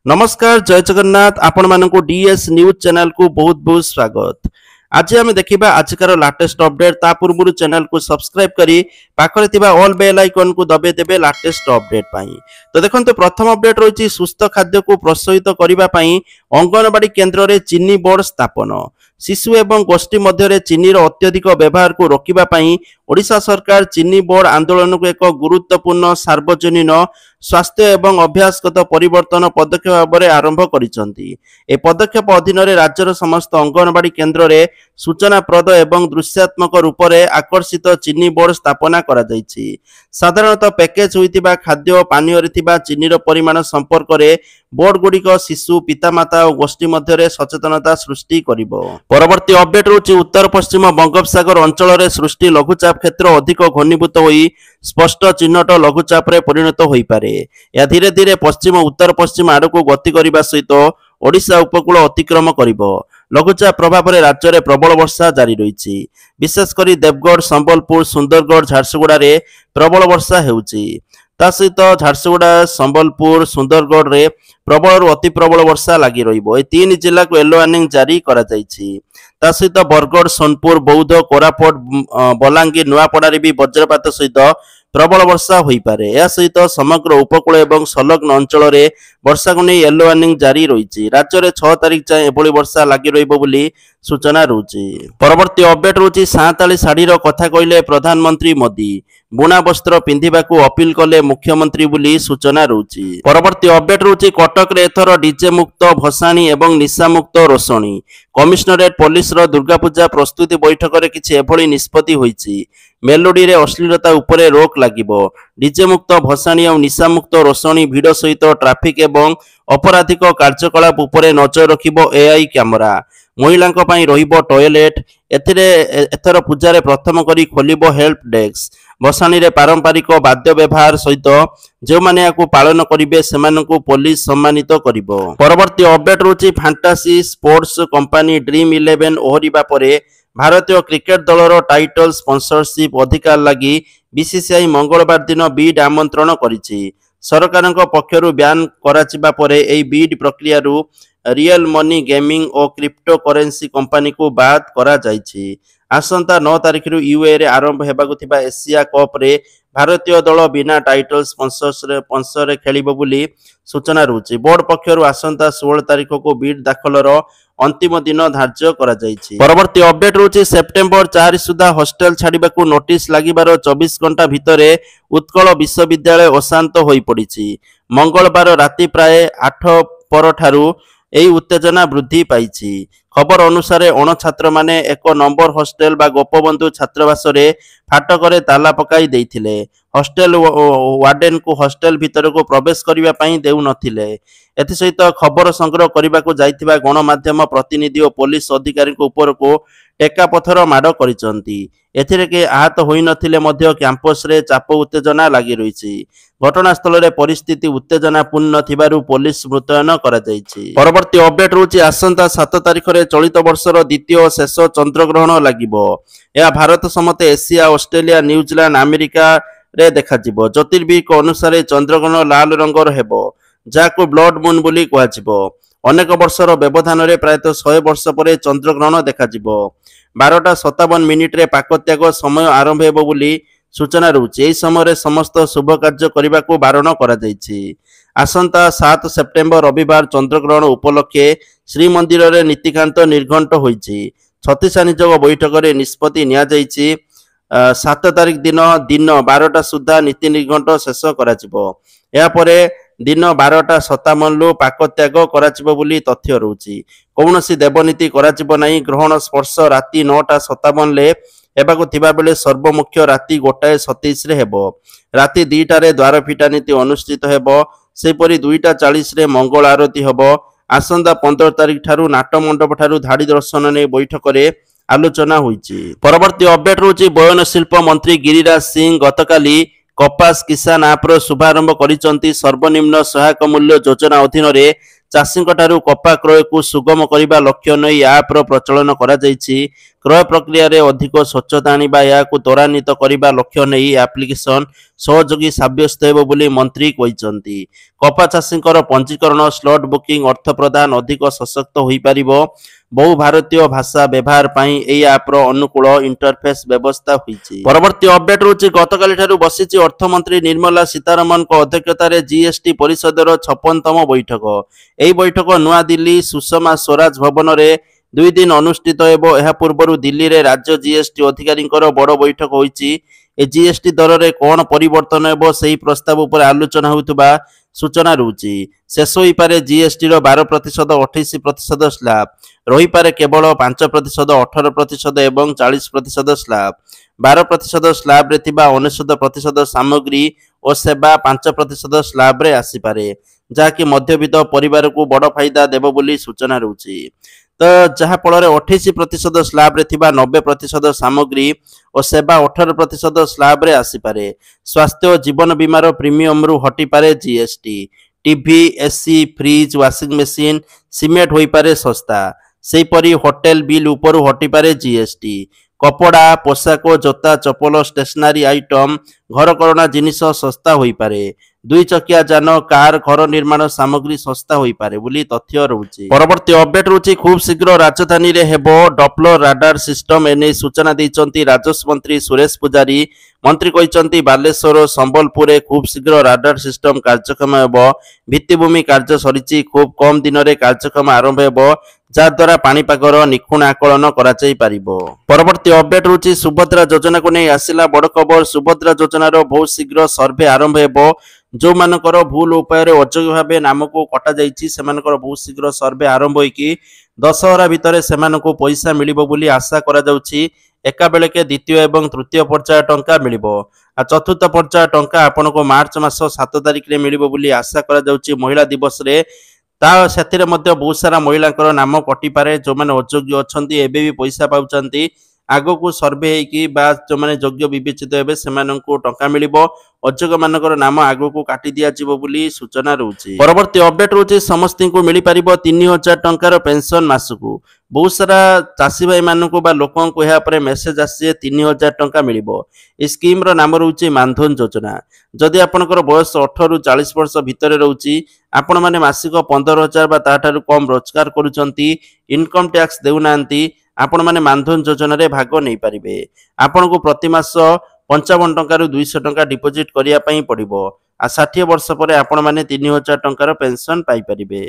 नमस्कार जय जगन्नाथ आपण मानक डीएस न्यूज चैनल को बहुत बहुत स्वागत। आज आम देखा आजकार लाटेस्ट अपडेट ता पूर्व चैनल को सब्सक्राइब करी पाखरे थिबा ऑल बेल आइकन को दबे देबे लाटेस्ट अपडेट पाई। तो देखंतु प्रथम अपडेट रही सुस्थ खाद्य को प्रोत्साहित करबा पई अंगनवाड़ी केन्द्र रे चीनी बोर्ड स्थापन। शिशु एवं गोष्ठी मध्य चीनीर अत्यधिक व्यवहार को रोकिबा पई ओडिशा सरकार चीनी बोर्ड आंदोलन को एक गुरुत्वपूर्ण सार्वजनीन स्वास्थ्य एवं अभ्यासगत परिवर्तन पदक्षेप भाव में आरंभ करिसंती। ए पदक्षेप अधीन राज्यर समस्त अंगनवाड़ी केन्द्र रे सूचनाप्रद एवं दृश्यात्मक रूप से आकर्षित चीनी बोर्ड स्थापना करा जायछि। साधारणतः पैकेज होइतिबा खाद्य पानीय रे थिबा चीनीर परिमाण संपर्क रे बोर्ड गुड़िक शिशु पितामाता और गोष्ठी मध्य सचेतनता सृष्टि करिवो। परवर्ती अपडेट रहुछि उत्तर पश्चिम बंगोपसागर अंचल रे सृष्टि लघुचाप क्षेत्र अधिक घनीभूत होई स्पष्ट चिन्हट लघुचाप रे परिणत होई पारे। या धीरे धीरे पश्चिम उत्तर पश्चिम आड़क गति करने सहित ओडिशा उपकूल अतिक्रम करिवो। लघुचाप प्रभाव में राज्य में प्रबल वर्षा जारी रही। विशेषकर देवगढ़ संबलपुर सुंदरगढ़ झारसुगुड़ा रे प्रबल वर्षा हेउछि। ता सहित झारसुगुड़ा संबलपुर सुंदरगढ़ रे प्रबल अति प्रबल वर्षा लगी रहिबो। ए तीन जिला को येलो वार्निंग जारी करा जायछि। ता सहित बरगढ़ सोनपुर बौद्ध कोरापुट बलांगीर नुआपड़ा रे भी वज्रपात सहित प्रबल वर्षा होई पारे। या सहित समग्र उपकूल एवं संलग्न अंचल रे वर्षा को नहीं येलो वार्निंग जारी रही। राज्य में 6 तारिख जाए एभली वर्षा लगी रहिबो बोली सूचना रहुछि। परवर्ती अपडेट रहुछि साँताली शाढ़ीर कथा कहले प्रधानमंत्री मोदी बुणा वस्त्र पिंधिबाकू अपील कले मुख्यमंत्री बोली सूचना रहुछि। परवर्ती अपडेट रहुछि कटक रे एथर डीजे मुक्त भसाणी एवं निशा मुक्त रोषणी। कमिशनरेट पुलिस रो दुर्गा पूजा प्रस्तुति बैठक रे किछि एभली निष्पत्ति होईछि। मेलोडी रे अश्लीलता उपरे रोक लागिबो। डीजे मुक्त भसाणी और निशा मुक्त रोषणी भिड़ सहित ट्राफिक एवं अपराधिक कार्यकलाप उपरे नजर रखिबो एआई कैमरा। महिलांको पई रहिबो टॉयलेट। एथर पूजा प्रथम करी खोलिबो हेल्प डेस्क। भसाणी रे पारंपरिक वाद्य व्यवहार सहित जो माने याकू पालन करिवे सेमानकू पुलिस सम्मानित करिवो। परवर्ती अपडेट रहुछि फैंटासी स्पोर्ट्स कंपनी ड्रीम 11 ओहरिबा परे भारतीय क्रिकेट दलर टाइटल स्पॉन्सरशिप अधिकार लगी बीसीसीआई मंगलवार दिन बिड आमंत्रण करिछि। सरकारक पक्षरु ब्यान कराचिबा परे एई बिड प्रक्रिया रु रियल मनी गेमिंग और क्रिप्टो करेंसी कंपनी को बाद करा जायछि। आसंता 9 तारिख रु यूए रे आरंभ हेबाकु थिबा एशिया कप रे भारतीय दल बिना टाइटल स्पॉन्सर रे खेलिबो बोली सूचना रहुछि। बोर्ड पक्षरु आसंता 16 तारिख को बिड दाखलर अंतिम दिन धार्य करा जायछि। परवर्ती अपडेट रहुछि सेप्टेम्बर 4 सुधा हॉस्टल छाड़िबाकू नोटिस लागिबार 24 घंटा भितरे उत्कल विश्वविद्यालय अशांत होई पड़िछि। मंगलवार राति प्राय 8 पर ठारू एई उत्तेजना वृद्धि पाइछि। खबर अनुसार अण छात्र माने एक नंबर हॉस्टेल बा गोपबंधु छात्रावास रे फाटक ताला पकाई देइथिले। हॉस्टेल वार्डेन को हॉस्टेल भीतर को प्रवेश करिबा पई देउ नथिले। एथि सहित खबर संग्रह करबा को जाइथिबा गणमाध्यम प्रतिनिधि और पुलिस अधिकारी को ऊपर को टेका पथर माड़ करिसंती। एथिरे के आहत होई नथिले मध्य कैंपस रे चाप उत्तेजना लागि रहिछि। घटनास्थल रे परिस्थिति उत्तेजनापूर्ण थिबारु पुलिस मुतयन करा जायछि। परवर्ती अपडेट रहुछि आसंता 7 तारिख रे चलित वर्षर द्वितीय और शेष चंद्रग्रहण लागिबो। या भारत समते एशिया ऑस्ट्रेलिया न्यूजीलैंड अमेरिका रे देखा जिवो। ज्योतिर्विद अनुसार चंद्रग्रहण लाल रंगर हेबो जाको ब्लड मून बोली कहजिवो। अनेक वर्षर व्यवधान रे प्रायतः 100 वर्ष पर चंद्रग्रहण देखा जिवो। 12:57 रे पाकत्याग समय आरंभ हेबो बोली सूचना रहुछि। एही समय समस्त शुभ कार्य करने को बारण करा जायछि। आसंता 7 सेप्टेम्बर रविवार चंद्रग्रहण उपलक्षे श्रीमंदिर रे नीतिकांत निर्घंट होईछि। छत्तीसा निजोग बैठक रे निष्पत्ति निया जायछि। 7 तारिख दिन 12टा सुधा नीति निर्घंट शेष करा जिवो। या परे दिन 12:57 पाकत्याग कराचिबो बोली तथ्य रहुछि। कौनसी देवनीति कराचिबो नाही। ग्रहण स्पर्श राति 9:57 ले हेबाकु थिबा बेले सर्वमुख्य राति 1:27 रे हेबो। राति 2टा रे द्वार फिटा नीति अनुष्ठित हेबो। सेपरि 2:40 रे मंगल आरती हेबो। आसंता 15 तारिख ठारू नाट मंडप ठारू धाड़ी दर्शन ने बैठक रे आलोचना होईछि। परवर्ती अपडेट रहुछि बयन शिल्प मंत्री गिरिराज सिंह गतकाली कपास किसान आप शुभारंभ करिसंती। सर्वनिम्न सहायक मूल्य योजना अधीन रे चाषी कपा क्रय को सुगम करने लक्ष्य नहीं आप प्रचलन करा जायछि। क्रय प्रक्रिया रे अधिक स्वच्छता आनिबा याकु त्वरान्वित करिबा लक्ष्य नै एप्लिकेशन सहयोगी साब्यस्त हेबो बोली मंत्री कहिसंती। कपा चाषींकर पंजीकरण स्लॉट बुकिंग अर्थ प्रदान अधिक सशक्त होई परिबो। बहु भारतीय भाषा व्यवहार पई एई ऐप रो अनुकूल इंटरफेस व्यवस्था होईची। परवर्ती अपडेट होची गतकाली ठारू बसिची अर्थमंत्री निर्मला सीतारमण को अध्यक्षता रे जीएसटी परिषदर 56तम बैठक। एई बैठक नुआ दिल्ली सुषमा स्वराज भवन रे 2 दिन अनुष्ठित हेबो। एहा पूर्वरु दिल्ली रे राज्य जीएसटी अधिकारींकर बड़ बैठक होईची। ए जीएसटी दर रे कोन परिवर्तन हेबो सेही प्रस्ताव उपर आलोचना होउतबा सूचना रहउची। शेष होई पारे जीएसटी रो 12% 28% स्लैब रही पारे केवल 5% 18% एवं 40% स्लैब। 12% स्लैब रे थिबा 99% सामग्री और सेवा 5% स्लैब रे आसी पारे, जाकि मध्यवित्त परिवार को बड़ फायदा देबो बोली सूचना रहउची। तो जहा फल 28% स्लैब रे थिबा 90% सामग्री और सेवा 18% स्लैब रे आसी पारे। स्वास्थ्य और जीवन बीमार प्रीमियम रु हटी पारे GST. TV AC fridge washing machine cement होई पारे सस्ता। सेही परी होटेल बिल उपरु हटी पारे जीएसटी। कपड़ा पोशाक जोता चपल स्टेशनरी आइटम घर करना जिनिस सस्ता होई पारे। 2 चकिया जान कार घर निर्माण सामग्री सस्ता होई पारे बोली तथ्य रहउची। परवर्ती अपडेट रहउची खूब शीघ्र राजधानी रे हेबो डॉपलर राडार सिस्टम एने सूचना दैचंती राजस्व मंत्री सुरेश पुजारी। मंत्री कहिसंती बालेश्वर संबलपुर रे खूब शीघ्र राडार सिस्टम कार्यक्रम हेबो। भित्तिभूमि कार्य सरिची खूब कम दिन रे कार्यक्रम आरंभ हेबो, जा द्वारा पाणीपागर निखुण आकलन कराई पारिबो। परवर्ती अपडेट रहउची सुभद्रा योजना को नै आसिला बड़ खबर। सुभद्रा योजनार बहुत शीघ्र सर्वे आरंभ हेबो। जो मानकर भूल उपाय अयोग्य भाव नाम को कटा जाइछि सेमानकर बहुत शीघ्र सर्वे आरंभ होइकी दशहरा भितर सेमानको पैसा मिलिबो बोली आशा करा जाउछि। एका बेलेके द्वितीय एवं तृतीय पर्याय टंका मिलिबो। आ चतुर्थ पर्याय टंका आपनको मार्च मास 7 तारिख रे मिलिबो बोली आशा करा जाउछि। महिला दिवस रे ता सेथिरे मध्ये बहुत सारा महिलांकर नाम कटि पारे। जो माने अयोग्य अछंती एबे भी पैसा पाउचंती। आगो को सर्वे हेकी बा जो माने योग्य विवेचित हेबे सेमानंको टंका मिलिबो। अयोग्य मानकर नाम आगो को काटी दिया जिवो बोली सूचना रहउची। परवर्ती अपडेट रहउची समस्ती को मिली पारिबो 3000 टंकार पेंशन मासकू। बहुत सारा चाषी भाई मानक बा लोकों को यहाँ पर मेसेज आसी 3000 टंका मिलिबो। ए स्कीम रो नाम रहउची मानधन योजना। जदि आपनकर बयस 18 रु 40 वर्ष भितर रहउची आपण माने मासिक 15000 बा ताठारु कम रोजगार करूचंती, इनकम टैक्स देउनांती, आपण माने मानधन योजना रे भाग नै पारिबे। आपण को प्रति मास 55 टंका रु 200 टंका डिपोजिट करिया पई पड़िबो। आ 60 वर्ष परे आपण माने 3000 टंकार पेंशन पाई परिबे।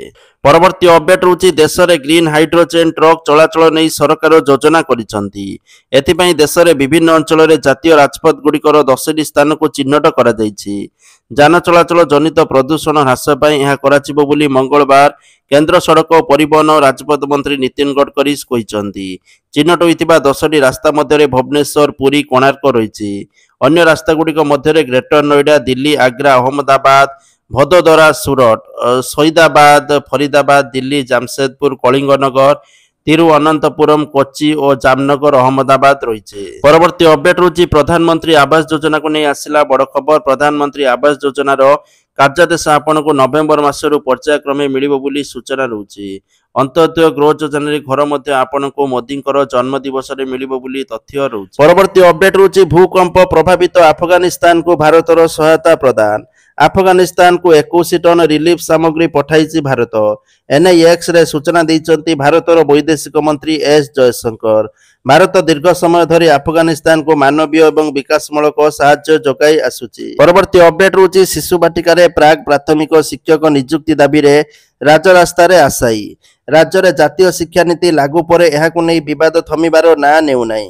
परवर्ती अपडेट रहउची देश रे ग्रीन हाइड्रोजन ट्रक चलाचल नै सरकार योजना करिसंती। एथि पई देश रे विभिन्न अंचल रे जातीय राजपथ गुडिकर 10टी स्थान को चिन्हट करा जायछि। जान चलाचल जनित प्रदूषण ह्रास पई यह कराचिबो बोली मंगलवार केंद्र सड़क परिवहन और राजपथ मंत्री नितिन गडकरी कहिसंती। चिन्हट होइतिबा 10टी रास्ता मध्य भुवनेश्वर पुरी कोणार्क रहिछि। अन्य रास्ता गुडिक मध्य ग्रेटर नोएडा दिल्ली आग्रा अहमदाबाद भदोदरा सूरत सईदाबाद फरीदाबाद दिल्ली जामशेदपुर कलिंगनगर तिरुअनंतपुरम कोच्चि और जामनगर अहमदाबाद रही। परवर्ती अपडेट रही प्रधानमंत्री आवास योजना को नहीं आसिला बड़ खबर। प्रधानमंत्री आवास योजनार कार्यादेश आपण को नवेम्बर मासरू पर्यायक्रमे मिलिबो बोली सूचना रहउची। अंत्योदय गृह योजना रे घर मध्य आपण को मोदी जन्म दिवस रे मिलिबो बोली तथ्य रहउची। परवर्ती अपडेट रहउची भूकंप प्रभावित अफगानिस्तान को भारतर सहायता प्रदान। अफगानिस्तान को 21 टन रिलीफ सामग्री पठाई भारत। एनआईएक्स रे सूचना दैचंती भारतर वैदेशिक मंत्री एस जयशंकर। भारत दीर्घ समय धरी अफगानिस्तान को मानवीय एवं विकासमूलक साहाय्य जोगाई आसुची। परवर्ती अपडेट रहउची शिशु बाटिका रे प्राग प्राथमिक शिक्षक नियुक्ति दाबी रे राजरास्ता रे आशायी। राज्य रे जातीय शिक्षा नीति लागू परे एहाकु नै विवाद थमिबार ना नेउ नै।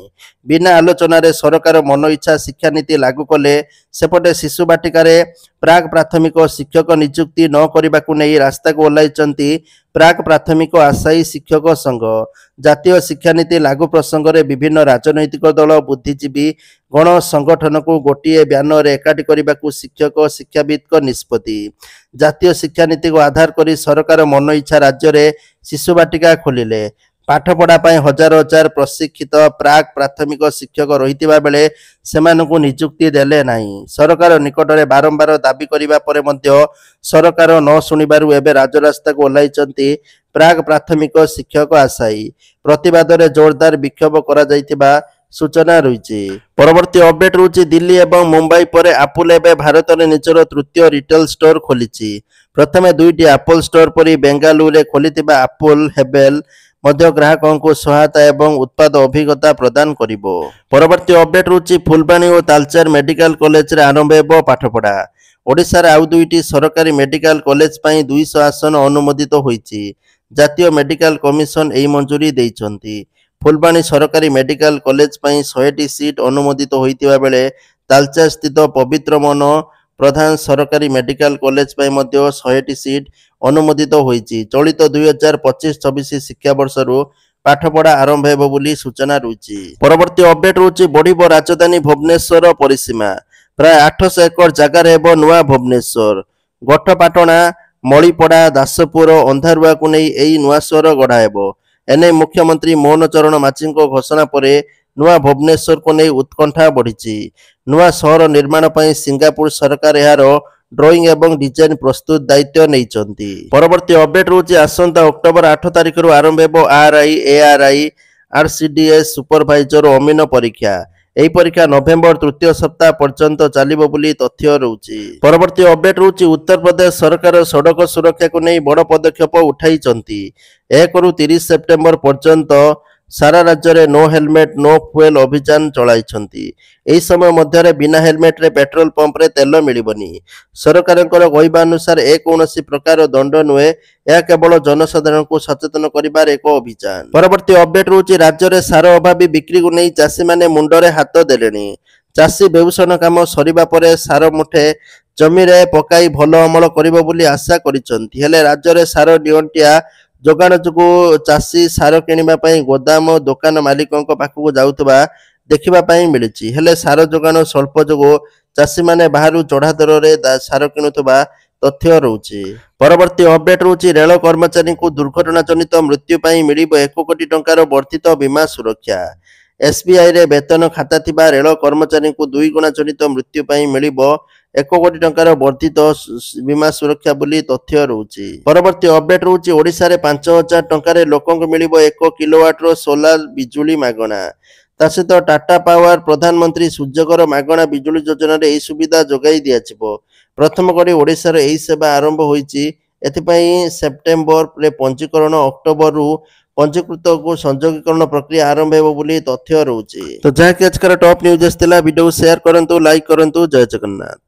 बिना आलोचना रे सरकार मन इच्छा शिक्षा नीति लागू कले सेपटे शिशु बाटिका रे प्राग प्राथमिक शिक्षक नियुक्ति न करबाकु नै रास्ता को ओलाइचंती प्राग प्राथमिक आशायी शिक्षक संघ। जातीय शिक्षा नीति लागू प्रसंग रे विभिन्न राजनैतिक दल बुद्धिजीवी गण संगठन को गोटे ब्यानर एकाठी करबाकू शिक्षक शिक्षाविद निष्पत्ति। जातीय शिक्षा नीति को आधार करी सरकार मन इच्छा राज्य रे शिशु बाटिका खोलिले। पाठ पढ़ा पाए हजार हजार प्रशिक्षित प्राग प्राथमिक शिक्षक रहितिबा बेले सेमानकु नियुक्ति देले नाही। सरकार निकट रे बारंबार दाबी करिबा परे मध्य सरकार न सुनिबारु एबे राजरास्ता को ओलाइचंती ପ୍ରାକ୍ ପ୍ରାଥମିକ ଶିକ୍ଷକ ଆଶାୟୀ ପ୍ରତିବାଦରେ ଜୋରଦାର ବିକ୍ଷୋଭ କରାଯାଇଥିବା ସୂଚନା ରହିଛି। ପରବର୍ତ୍ତୀ ଅପଡେଟ୍ ରହୁଛି ଦିଲ୍ଲୀ ଏବଂ ମୁମ୍ବାଇ ପରେ ଆପଲ୍ ଏବେ ଭାରତରେ ନିଜର ତୃତୀୟ ରିଟେଲ ଷ୍ଟୋର ଖୋଲିଛି। ପ୍ରଥମେ ଦୁଇଟି ଆପଲ୍ ଷ୍ଟୋର ପରି ବେଙ୍ଗାଲୁରୁରେ ଖୋଲିଥିବା ଆପଲ୍ ହେବେଲ୍ ମଧ୍ୟ ଗ୍ରାହକଙ୍କୁ ସହାୟତା ଏବଂ ଉତ୍ପାଦ ଅଭିଜ୍ଞତା ପ୍ରଦାନ କରିବ। ପରବର୍ତ୍ତୀ ଅପଡେଟ୍ ରହୁଛି ଫୁଲବାଣୀ ଓ ତାଳଚେର ମେଡିକାଲ କଲେଜରେ ଆରମ୍ଭ ହେବ ପାଠପଢ଼ା। ଓଡ଼ିଶାରେ ଆଉ ଦୁଇଟି ସରକାରୀ ମେଡିକାଲ କଲେଜ ପାଇଁ 200 ଆସନ ଅନୁମୋଦିତ ହୋଇଛି। ଜାତୀୟ ମେଡିକାଲ କମିଶନ ଏହି ମଞ୍ଜୁରୀ ଦେଇଛନ୍ତି। ଫୁଲବାଣୀ ସରକାରୀ ମେଡିକାଲ କଲେଜ ପାଇଁ 100ଟି ସିଟ୍ ଅନୁମୋଦିତ ହୋଇଥିବା ବେଳେ ତାଳଚେର ସ୍ଥିତ ପବିତ୍ର ମନ ପ୍ରଧାନ ସରକାରୀ ମେଡିକାଲ କଲେଜ ପାଇଁ ମଧ୍ୟ 100ଟି ସିଟ୍ ଅନୁମୋଦିତ ହୋଇଛି। ଚଳିତ 2025-26 ଶିକ୍ଷାବର୍ଷରୁ ପାଠପଢ଼ା ଆରମ୍ଭ ହେବ ବୋଲି ସୂଚନା ରହିଛି। ପରବର୍ତ୍ତୀ ଅପଡେଟ୍ ରହୁଛି ବଢ଼ିବ ରାଜଧାନୀ ଭୁବନେଶ୍ୱର ପରିସୀମା। ପ୍ରାୟ 800 ଏକର ଜାଗାରେ ହେବ ନୂଆ ଭୁବନେଶ୍ୱର। ଗୋଠପାଟଣା, ମଳିପଡ଼ା, ଦାସପୁର, ଅନ୍ଧାରୁଆକୁ ନେଇ ଏହି ନୂଆ ସହର ଗଢ଼ା ହେବ। ଏନେଇ ମୁଖ୍ୟମନ୍ତ୍ରୀ ମୋହନ ଚରଣ ମାଝୀଙ୍କ ଘୋଷଣା ପରେ ନୂଆ ଭୁବନେଶ୍ୱରକୁ ନେଇ ଉତ୍କଣ୍ଠା ବଢ଼ିଛି। ନୂଆ ସହର ନିର୍ମାଣ ପାଇଁ ସିଙ୍ଗାପୁର ସରକାର ଏହାର ଡ୍ରଇଂ ଏବଂ ଡିଜାଇନ ପ୍ରସ୍ତୁତ ଦାୟିତ୍ୱ ନେଇଛନ୍ତି। ପରବର୍ତ୍ତୀ ଅପଡେଟ୍ ରହୁଛି ଆସନ୍ତା ଅକ୍ଟୋବର 8 ତାରିଖରୁ ଆରମ୍ଭ ହେବ ଆର୍ଆଇ, ଏଆର୍ଆଇ, ଆର୍ସିଡିଏସ୍ ସୁପରଭାଇଜର ଓ ଅମିନ ପରୀକ୍ଷା। ଏହି ପରୀକ୍ଷା ନଭେମ୍ବର ତୃତୀୟ ସପ୍ତାହ ପର୍ଯ୍ୟନ୍ତ ଚାଲିବ ବୋଲି ତଥ୍ୟ ରହୁଛି। ପରବର୍ତ୍ତୀ ଅପଡେଟ୍ ରହୁଛି ଉତ୍ତରପ୍ରଦେଶ ସରକାର ସଡ଼କ ସୁରକ୍ଷାକୁ ନେଇ ବଡ଼ ପଦକ୍ଷେପ ଉଠାଇଛନ୍ତି। 1ରୁ 30 ସେପ୍ଟେମ୍ବର ପର୍ଯ୍ୟନ୍ତ ସାରା ରାଜ୍ୟରେ ନୋ ହେଲମେଟ୍ ନୋ ଫୁଏଲ୍ ଅଭିଯାନ ଚଳାଇଛନ୍ତି। ଏହି ସମୟ ମଧ୍ୟରେ ବିନା ହେଲମେଟ୍ରେ ପେଟ୍ରୋଲ ପମ୍ପରେ ତେଲ ମିଳିବନି। ସରକାରଙ୍କର କହିବା ଅନୁସାରେ କୌଣସି ପ୍ରକାର ଦଣ୍ଡ ନୁହେଁ, ଏହା କେବଳ ଜନସାଧାରଣଙ୍କୁ ସଚେତନ କରିବାର ଏକ ଅଭିଯାନ। ପରବର୍ତ୍ତୀ ଅପଡେଟ୍ ରହୁଛି ରାଜ୍ୟରେ ସାର ଅଭାବୀ ବିକ୍ରିକୁ ନେଇ ଚାଷୀମାନେ ମୁଣ୍ଡରେ ହାତ ଦେଲେଣି। ଚାଷୀ ବେଉଷଣ କାମ ସରିବା ପରେ ସାର ମୁଠେ ଜମିରେ ପକାଇ ଭଲ ଅମଳ କରିବ ବୋଲି ଆଶା କରିଛନ୍ତି। ହେଲେ ରାଜ୍ୟରେ ସାର ନିଅଣ୍ଟିଆ ଯୋଗାଣ ଯୋଗୁଁ ଚାଷୀ ସାର କିଣିବା ପାଇଁ ଗୋଦାମ ଓ ଦୋକାନ ମାଲିକଙ୍କ ପାଖକୁ ଯାଉଥିବା ଦେଖିବା ପାଇଁ ମିଳିଛି। ହେଲେ ସାର ଯୋଗାଣ ସ୍ୱଳ୍ପ ଯୋଗୁଁ ଚାଷୀମାନେ ବାହାରୁ ଚଢ଼ା ଦରରେ ସାର କିଣୁଥିବା ତଥ୍ୟ ରହୁଛି। ପରବର୍ତ୍ତୀ ଅପଡେଟ୍ ରହୁଛି ରେଳ କର୍ମଚାରୀଙ୍କୁ ଦୁର୍ଘଟଣା ଜନିତ ମୃତ୍ୟୁ ପାଇଁ ମିଳିବ 1 କୋଟି ଟଙ୍କାର ବର୍ଦ୍ଧିତ ବୀମା ସୁରକ୍ଷା। ଏସ୍ବିଆଇରେ ବେତନ ଖାତା ଥିବା ରେଳ କର୍ମଚାରୀଙ୍କୁ 2 ଗୁଣା ଜନିତ ମୃତ୍ୟୁ ପାଇଁ ମିଳିବ 1 କୋଟି ଟଙ୍କାର ବର୍ଦ୍ଧିତ ବୀମା ସୁରକ୍ଷା ବୋଲି ତଥ୍ୟ ରହୁଛି। ପରବର୍ତ୍ତୀ ଅପଡେଟ୍ ରହୁଛି ଓଡ଼ିଶାରେ 5,000 ଟଙ୍କାରେ ଲୋକଙ୍କୁ ମିଳିବ 1 କିଲୋୱାଟର ସୋଲାର ବିଜୁଳି ମାଗଣା। ତା ସହିତ ଟାଟା ପାୱାର ପ୍ରଧାନମନ୍ତ୍ରୀ ସୂର୍ଯ୍ୟଘର ମାଗଣା ବିଜୁଳି ଯୋଜନାରେ ଏହି ସୁବିଧା ଯୋଗାଇ ଦିଆଯିବ। ପ୍ରଥମ କରି ଓଡ଼ିଶାରେ ଏହି ସେବା ଆରମ୍ଭ ହୋଇଛି। ଏଥିପାଇଁ ସେପ୍ଟେମ୍ବରରେ ପଞ୍ଜୀକରଣ, ଅକ୍ଟୋବରରୁ ପଞ୍ଜୀକୃତକୁ ସଂଯୋଗୀକରଣ ପ୍ରକ୍ରିୟା ଆରମ୍ଭ ହେବ ବୋଲି ତଥ୍ୟ ରହୁଛି। ତ ଯାହାକି ଆଜିକାର ଟପ୍ ନ୍ୟୁଜ୍ ଥିଲା। ଭିଡ଼ିଓକୁ ସେୟାର କରନ୍ତୁ, ଲାଇକ୍ କରନ୍ତୁ। ଜୟ ଜଗନ୍ନାଥ।